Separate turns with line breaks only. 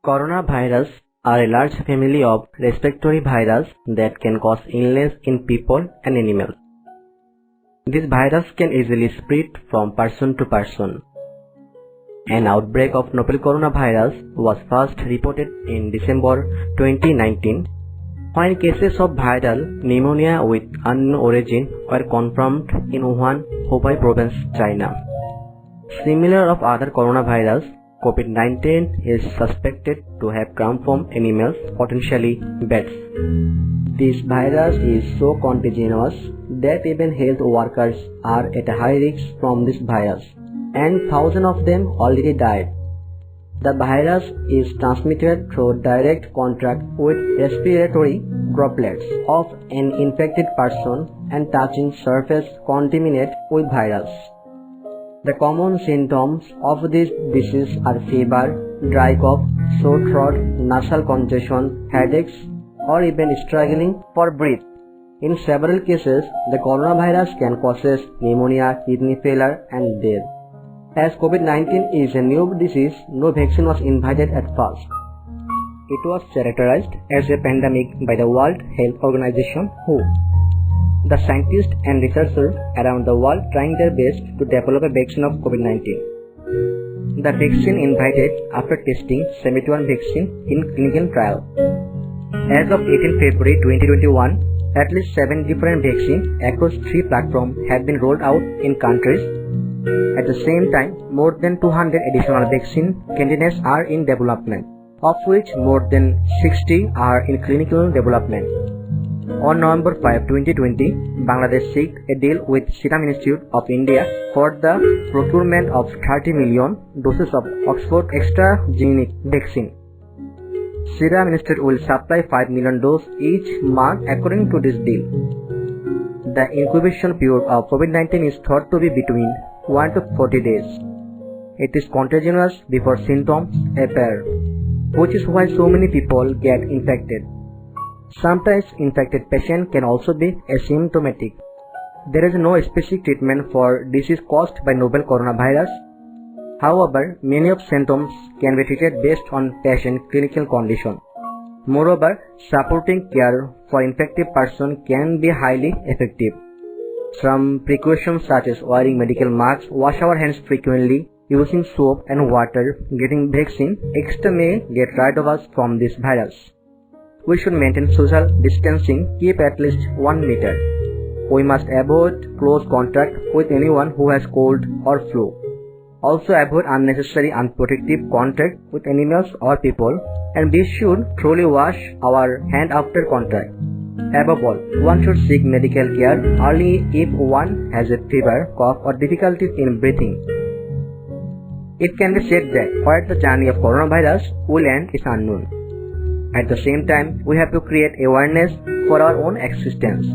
Coronavirus are a large family of respiratory virus that can cause illness in people and animals. This virus can easily spread from person to person. An outbreak of novel coronavirus was first reported in December 2019, when cases of viral pneumonia with unknown origin were confirmed in Wuhan, Hubei province, China. Similar of other coronavirus, COVID-19 is suspected to have come from animals, potentially bats. This virus is so contagious that even health workers are at a high risk from this virus, and thousands of them already died. The virus is transmitted through direct contact with respiratory droplets of an infected person and touching surface contaminated with virus. The common symptoms of this disease are fever, dry cough, sore throat, nasal congestion, headaches, or even struggling for breath. In several cases, the coronavirus can cause pneumonia, kidney failure, and death. As COVID-19 is a new disease, no vaccine was invented at first. It was characterized as a pandemic by the World Health Organization (WHO). The scientists and researchers around the world trying their best to develop a vaccine of COVID-19. The vaccine invented after testing 71 vaccines in clinical trial. As of 18 February 2021, at least 7 different vaccines across 3 platforms have been rolled out in countries. At the same time, more than 200 additional vaccine candidates are in development, of which more than 60 are in clinical development. On November 5, 2020, Bangladesh seeked a deal with Serum Institute of India for the procurement of 30 million doses of Oxford AstraZeneca vaccine. Serum Institute will supply 5 million doses each month according to this deal. The incubation period of COVID-19 is thought to be between 1 to 40 days. It is contagious before symptoms appear, which is why so many people get infected. Sometimes infected patients can also be asymptomatic. There is no specific treatment for disease caused by novel coronavirus. However, many of symptoms can be treated based on patient clinical condition. Moreover, supporting care for infected person can be highly effective. Some precautions such as wearing medical masks, wash our hands frequently, using soap and water, getting vaccine, etc. may get rid of us from this virus. We should maintain social distancing, keep at least 1 meter. We must avoid close contact with anyone who has cold or flu. Also avoid unnecessary unprotective contact with animals or people, and we should truly wash our hand after contact. Above all, one should seek medical care early if one has a fever, cough, or difficulties in breathing. It can be said that where the journey of coronavirus will end is unknown. At the same time, we have to create awareness for our own existence.